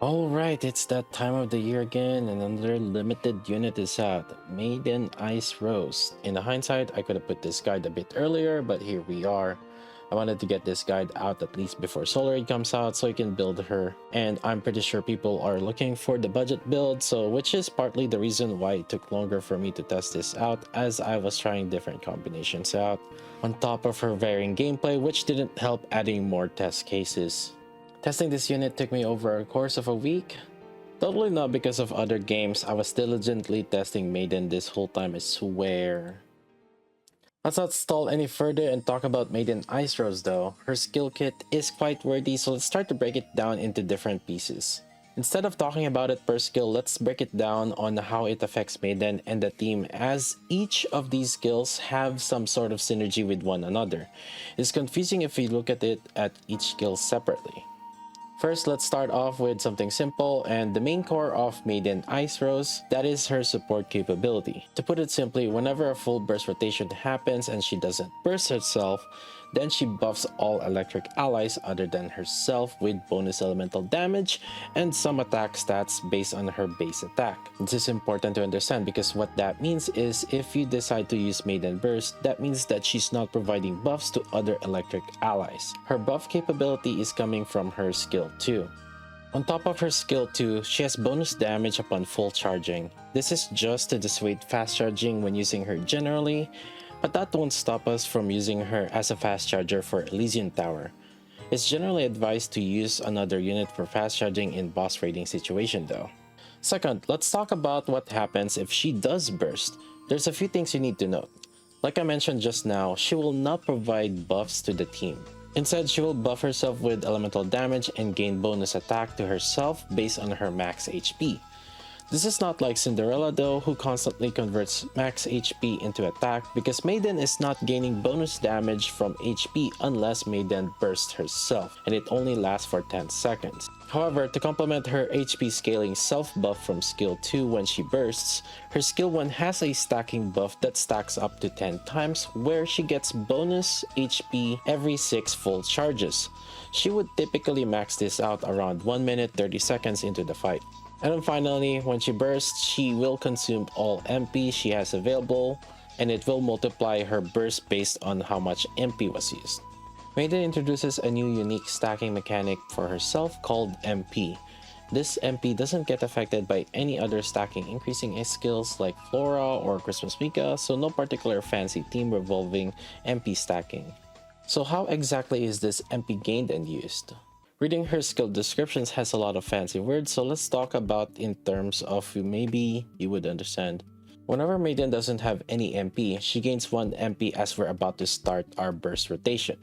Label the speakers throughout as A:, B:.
A: Alright, it's that time of the year again, and another limited unit is out. Maiden Ice Rose. In hindsight, I could have put this guide a bit earlier, but here we are. I wanted to get this guide out at least before Solar Aid comes out so I can build her. And I'm pretty sure people are looking for the budget build, so which is partly the reason why it took longer for me to test this out, as I was trying different combinations out. On top of her varying gameplay, which didn't help adding more test cases. Testing this unit took me over a course of a week. Totally not because of other games, I was diligently testing Maiden this whole time, I swear. Let's not stall any further and talk about Maiden Ice Rose though. Her skill kit is quite wordy, so let's start to break it down into different pieces. Instead of talking about it per skill, let's break it down on how it affects Maiden and the team, as each of these skills have some sort of synergy with one another. It's confusing if we look at it at each skill separately. First, let's start off with something simple and the main core of Maiden Ice Rose, that is her support capability. To put it simply, whenever a full burst rotation happens and she doesn't burst herself, then she buffs all electric allies other than herself with bonus elemental damage and some attack stats based on her base attack. This is important to understand because what that means is if you decide to use Maiden Burst, that means that she's not providing buffs to other electric allies. Her buff capability is coming from her skill 2. On top of her skill 2, she has bonus damage upon full charging. This is just to dissuade fast charging when using her generally, but that won't stop us from using her as a fast charger for Elysian Tower. It's generally advised to use another unit for fast charging in boss raiding situation though. Second, let's talk about what happens if she does burst. There's a few things you need to note. Like I mentioned just now, she will not provide buffs to the team. Instead, she will buff herself with elemental damage and gain bonus attack to herself based on her max HP. This is not like Cinderella though, who constantly converts max HP into attack because Maiden is not gaining bonus damage from HP unless Maiden bursts herself, and it only lasts for 10 seconds. However, to complement her HP scaling self buff from skill 2 when she bursts, her skill 1 has a stacking buff that stacks up to 10 times where she gets bonus HP every 6 full charges. She would typically max this out around 1 minute 30 seconds into the fight. And then finally, when she bursts, she will consume all MP she has available, and it will multiply her burst based on how much MP was used. Maiden introduces a new unique stacking mechanic for herself called MP. This MP doesn't get affected by any other stacking increasing skills like Flora or Christmas Mika, so no particular fancy theme revolving MP stacking. So how exactly is this MP gained and used? Reading her skill descriptions has a lot of fancy words, so let's talk about in terms of maybe you would understand. Whenever Maiden doesn't have any MP, she gains 1 MP as we're about to start our burst rotation.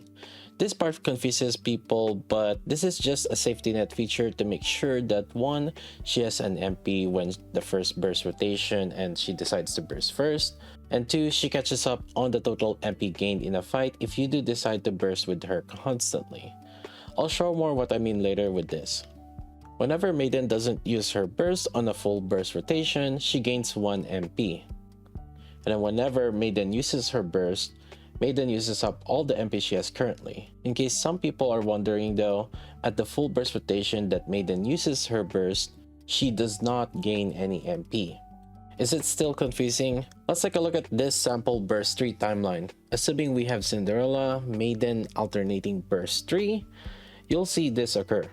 A: This part confuses people, but this is just a safety net feature to make sure that 1, she has an MP when the first burst rotation and she decides to burst first, and 2, she catches up on the total MP gained in a fight if you do decide to burst with her constantly. I'll show more what I mean later with this. Whenever Maiden doesn't use her burst on a full burst rotation, she gains 1 MP. And then whenever Maiden uses her burst, Maiden uses up all the MP she has currently. In case some people are wondering though, at the full burst rotation that Maiden uses her burst, she does not gain any MP. Is it still confusing? Let's take a look at this sample burst 3 timeline. Assuming we have Cinderella, Maiden alternating burst 3, you'll see this occur.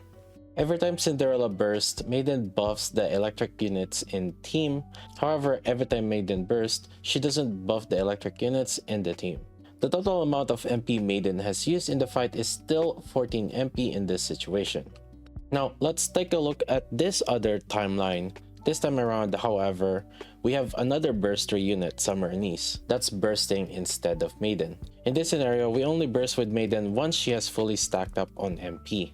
A: Every time Cinderella bursts, Maiden buffs the electric units in team. However, every time Maiden bursts, she doesn't buff the electric units in the team. The total amount of MP Maiden has used in the fight is still 14 MP in this situation. Now, let's take a look at this other timeline. This time around, however, we have another burster unit, Summer Anise, that's bursting instead of Maiden. In this scenario, we only burst with Maiden once she has fully stacked up on MP.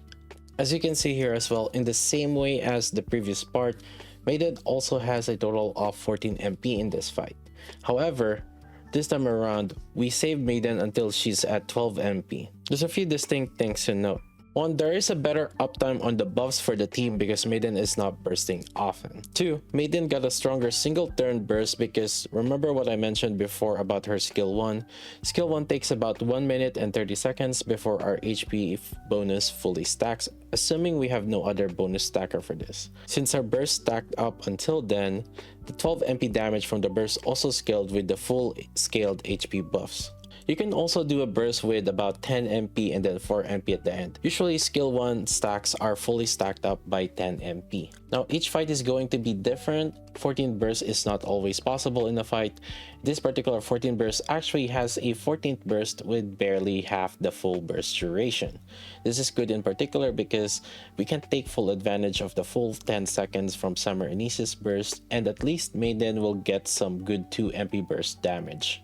A: As you can see here as well, in the same way as the previous part, Maiden also has a total of 14 MP in this fight. However, this time around, we save Maiden until she's at 12 MP. There's a few distinct things to note. 1. There is a better uptime on the buffs for the team because Maiden is not bursting often. 2. Maiden got a stronger single turn burst because remember what I mentioned before about her skill 1. Skill 1 takes about 1 minute and 30 seconds before our HP bonus fully stacks, assuming we have no other bonus stacker for this. Since her burst stacked up until then, the 12 MP damage from the burst also scaled with the full scaled HP buffs. You can also do a burst with about 10 MP and then 4 MP at the end. Usually skill 1 stacks are fully stacked up by 10 MP. Now each fight is going to be different. 14 burst is not always possible in a fight. This particular 14 burst actually has a 14th burst with barely half the full burst duration. This is good in particular because we can take full advantage of the full 10 seconds from Summer Anise's burst, and at least Maiden will get some good 2 MP burst damage.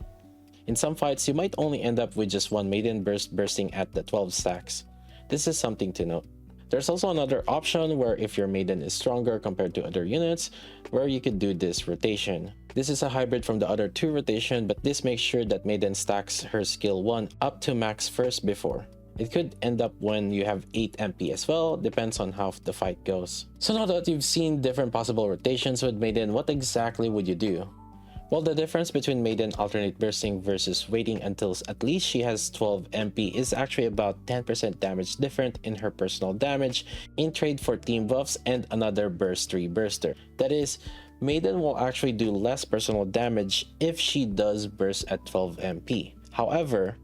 A: In some fights, you might only end up with just one Maiden burst bursting at the 12 stacks. This is something to note. There's also another option where if your Maiden is stronger compared to other units, where you could do this rotation. This is a hybrid from the other 2 rotation, but this makes sure that Maiden stacks her skill 1 up to max first before. It could end up when you have 8 MP as well, depends on how the fight goes. So now that you've seen different possible rotations with Maiden, what exactly would you do? Well, the difference between Maiden alternate bursting versus waiting until at least she has 12 MP is actually about 10% damage different in her personal damage in trade for team buffs and another burst 3 burster. That is, Maiden will actually do less personal damage if she does burst at 12 MP. However,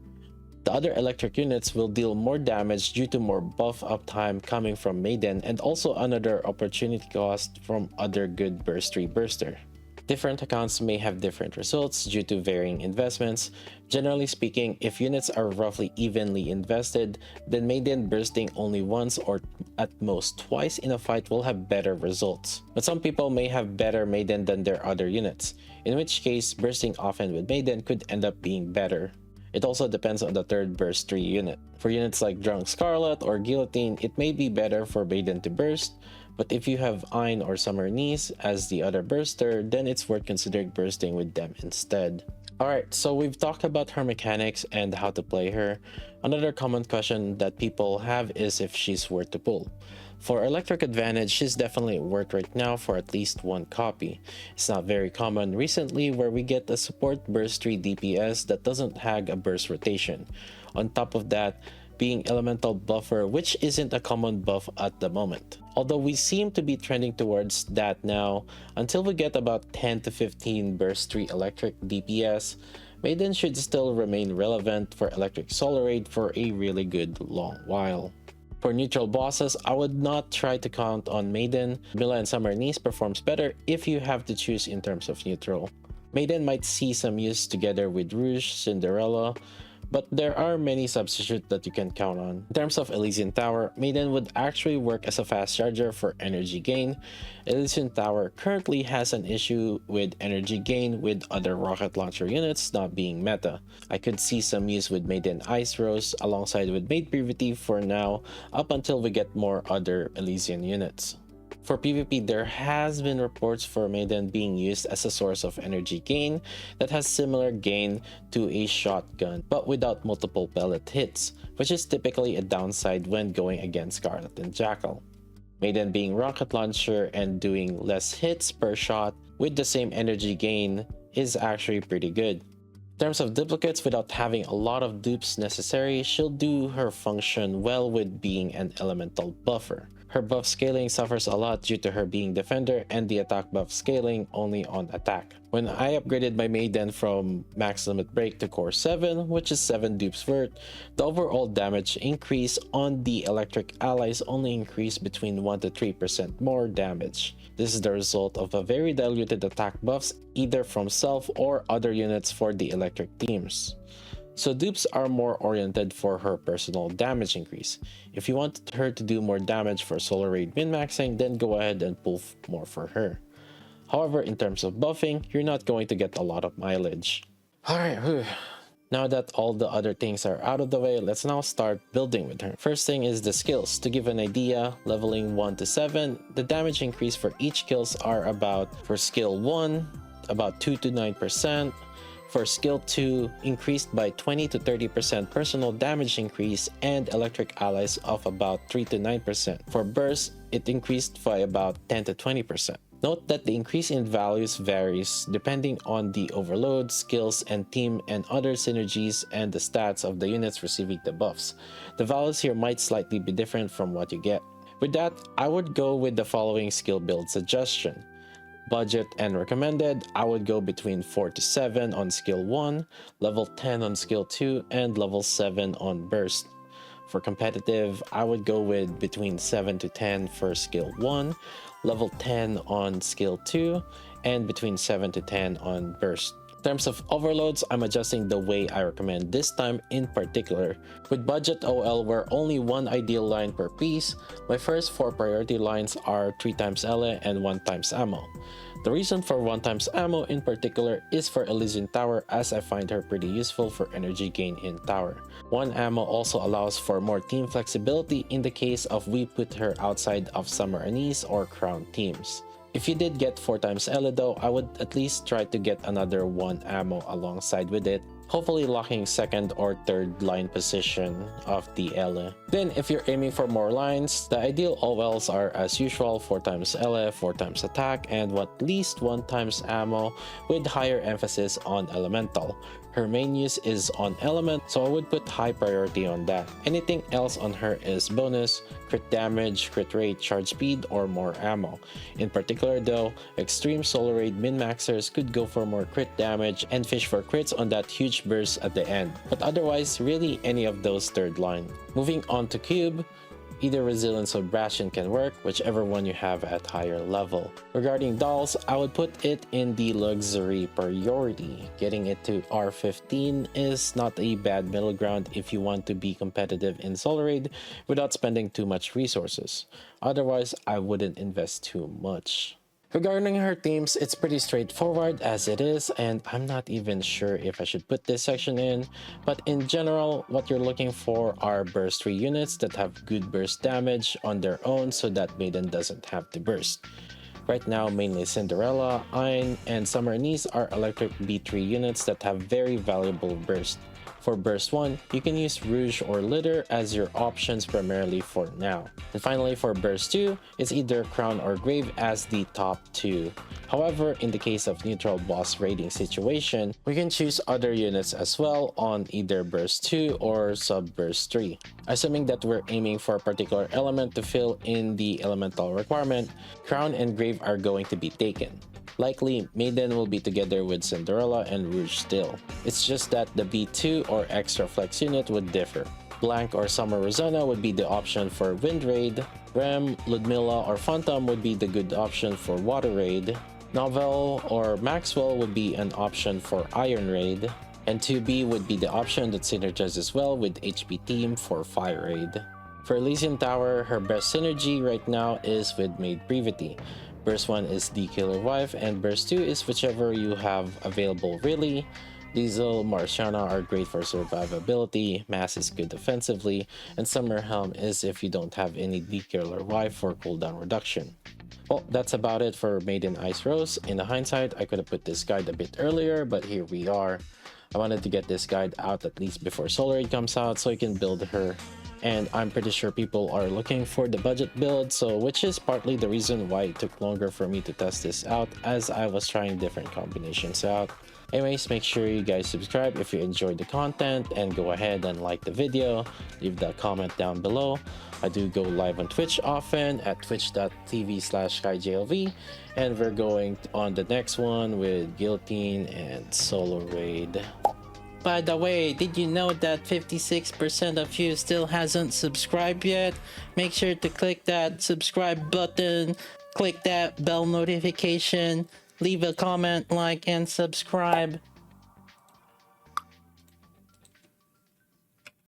A: the other electric units will deal more damage due to more buff uptime coming from Maiden and also another opportunity cost from other good burst 3 burster. Different accounts may have different results due to varying investments. Generally speaking, if units are roughly evenly invested, then Maiden bursting only once or at most twice in a fight will have better results. But some people may have better Maiden than their other units, in which case bursting often with Maiden could end up being better. It also depends on the third burst 3 unit. For units like Drunk Scarlet or Guillotine, it may be better for Maiden to burst, but if you have Ein or Summer Niece as the other burster, then it's worth considering bursting with them instead. Alright, so we've talked about her mechanics and how to play her. Another common question that people have is if she's worth to pull. For Electric Advantage, she's definitely worth right now for at least one copy. It's not very common recently where we get a support burst 3 DPS that doesn't hag a burst rotation. On top of that, being elemental buffer, which isn't a common buff at the moment. Although we seem to be trending towards that now, until we get about 10 to 15 burst 3 electric DPS, Maiden should still remain relevant for electric solar raid for a really good long while. For neutral bosses, I would not try to count on Maiden. Emilia and Summer Niece performs better if you have to choose in terms of neutral. Maiden might see some use together with Rouge, Cinderella, but there are many substitutes that you can count on. In terms of Elysian Tower, Maiden would actually work as a fast charger for energy gain. Elysian Tower currently has an issue with energy gain with other rocket launcher units not being meta. I could see some use with Maiden Ice Rose alongside with Maid Privity for now up until we get more other Elysian units. For PvP, there has been reports for Maiden being used as a source of energy gain that has similar gain to a shotgun, but without multiple pellet hits, which is typically a downside when going against Scarlet and Jackal. Maiden being rocket launcher and doing less hits per shot with the same energy gain is actually pretty good. In terms of duplicates, without having a lot of dupes necessary, she'll do her function well with being an elemental buffer. Her buff scaling suffers a lot due to her being defender and the attack buff scaling only on attack. When I upgraded my Maiden from max limit break to core 7, which is 7 dupes worth, the overall damage increase on the electric allies only increased between 1 to 3% more damage. This is the result of a very diluted attack buffs either from self or other units for the electric teams. So dupes are more oriented for her personal damage increase. If you want her to do more damage for solar raid min-maxing, then go ahead and pull more for her. However, in terms of buffing, you're not going to get a lot of mileage. Alright, now that all the other things are out of the way, let's now start building with her. First thing is the skills. To give an idea, leveling 1 to 7, the damage increase for each skills are about, for skill 1, about 2 to 9%, For skill 2, increased by 20 to 30% personal damage increase and electric allies of about 3 to 9%. For burst, it increased by about 10 to 20%. Note that the increase in values varies depending on the overload, skills, and team and other synergies and the stats of the units receiving the buffs. The values here might slightly be different from what you get. With that, I would go with the following skill build suggestion. Budget and recommended, I would go between 4 to 7 on skill 1, level 10 on skill 2, and level 7 on burst. For competitive, I would go with between 7 to 10 for skill 1, level 10 on skill 2, and between 7 to 10 on burst. In terms of overloads, I'm adjusting the way I recommend this time in particular. With budget OL where only one ideal line per piece, my first 4 priority lines are 3 times ele and 1 times ammo. The reason for 1 times ammo in particular is for Elysian Tower, as I find her pretty useful for energy gain in tower. 1 ammo also allows for more team flexibility in the case of we put her outside of summer anise or crown teams. If you did get 4 times ele though, I would at least try to get another 1 ammo alongside with it, hopefully locking second or third line position of the ele. Then if you're aiming for more lines, the ideal OLs are as usual 4 times ele, 4 times attack, and at least 1 times ammo with higher emphasis on elemental. Her main use is on element, so I would put high priority on that. Anything else on her is bonus, crit damage, crit rate, charge speed, or more ammo. In particular though, extreme solar raid min-maxers could go for more crit damage and fish for crits on that huge burst at the end. But otherwise, really any of those third line. Moving on to cube, either resilience or bastion can work, whichever one you have at higher level. Regarding dolls, I would put it in the luxury priority. Getting it to R15 is not a bad middle ground if you want to be competitive in Solar Raid without spending too much resources. Otherwise, I wouldn't invest too much. Regarding her themes, it's pretty straightforward as it is, and I'm not even sure if I should put this section in, but in general, what you're looking for are burst 3 units that have good burst damage on their own so that Maiden doesn't have to burst. Right now, mainly Cinderella, Ein, and Summer Anise are electric B3 units that have very valuable burst. For burst 1, you can use rouge or litter as your options primarily for now. And finally for burst 2, it's either crown or grave as the top 2. However, in the case of neutral boss raiding situation, we can choose other units as well on either burst 2 or sub burst 3. Assuming that we're aiming for a particular element to fill in the elemental requirement, crown and grave are going to be taken. Likely, Maiden will be together with Cinderella and Rouge still. It's just that the B2 or extra flex unit would differ. Blanc or Summer Rosanna would be the option for Wind Raid. Rem, Ludmilla, or Phantom would be the good option for Water Raid. Novel or Maxwell would be an option for Iron Raid. And 2B would be the option that synergizes well with HP Team for Fire Raid. For Elysian Tower, her best synergy right now is with Maid Privity. Burst 1 is the Killer Wife, and Burst 2 is whichever you have available really. Diesel, Marciana are great for survivability, Mass is good defensively, and Summer Helm is if you don't have any Killer Wife for cooldown reduction. Well, that's about it for Maiden Ice Rose. In the hindsight, I could have put this guide a bit earlier, but here we are. I wanted to get this guide out at least before Solar Raid comes out so I can build her. And I'm pretty sure people are looking for the budget build, so which is partly the reason why it took longer for me to test this out as I was trying different combinations out. Anyways, make sure you guys subscribe if you enjoyed the content, and go ahead and like the video, leave that comment down below. I do go live on Twitch often at twitch.tv/KaiJLV, and we're going on the next one with Guillotine and Solo Raid. By the way, did you know that 56% of you still hasn't subscribed yet? Make sure to click that subscribe button, click that bell notification, leave a comment, like, and subscribe.